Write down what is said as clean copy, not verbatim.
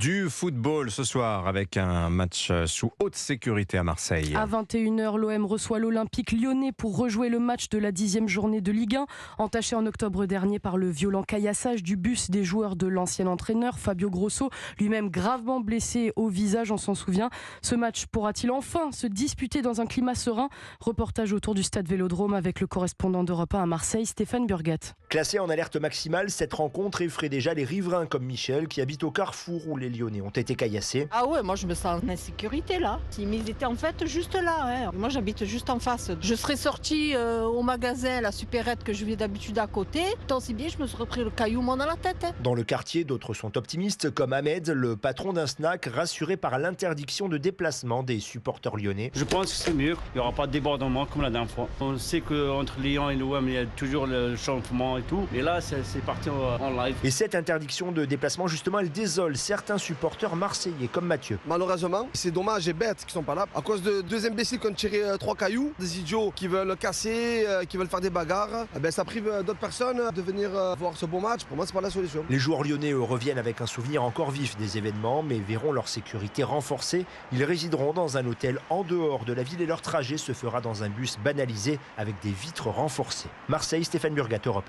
Du football ce soir avec un match sous haute sécurité à Marseille. À 21h, l'OM reçoit l'Olympique Lyonnais pour rejouer le match de la 10e journée de Ligue 1. Entaché en octobre dernier par le violent caillassage du bus des joueurs de l'ancien entraîneur Fabio Grosso, lui-même gravement blessé au visage, on s'en souvient. Ce match pourra-t-il enfin se disputer dans un climat serein? Reportage autour du stade Vélodrome avec le correspondant d'Europe 1 à Marseille, Stéphane Burgat. Classée en alerte maximale, cette rencontre effraie déjà les riverains comme Michel qui habite au carrefour où les Lyonnais ont été caillassés. Ah ouais, moi je me sens en insécurité là. Ils étaient en fait juste là. Moi j'habite juste en face. Je serais sortie au magasin, la supérette que je vais d'habitude à côté. Tant si bien je me serais pris le caillou dans la tête. Dans le quartier, d'autres sont optimistes comme Ahmed, le patron d'un snack, rassuré par l'interdiction de déplacement des supporters lyonnais. Je pense que c'est mieux. Il n'y aura pas de débordement comme la dernière fois. On sait qu'entre Lyon et l'OM, il y a toujours le changement et tout. Et là, c'est parti en live. Et cette interdiction de déplacement, justement, elle désole certains supporters marseillais comme Mathieu. Malheureusement, c'est dommage et bête qu'ils sont pas là. À cause de deux imbéciles qui ont tiré 3 cailloux, des idiots qui veulent casser, qui veulent faire des bagarres, ça prive d'autres personnes de venir voir ce beau match. Pour moi, c'est pas la solution. Les joueurs lyonnais, eux, reviennent avec un souvenir encore vif des événements, mais verront leur sécurité renforcée. Ils résideront dans un hôtel en dehors de la ville et leur trajet se fera dans un bus banalisé avec des vitres renforcées. Marseille, Stéphane Burgat, Europe 1.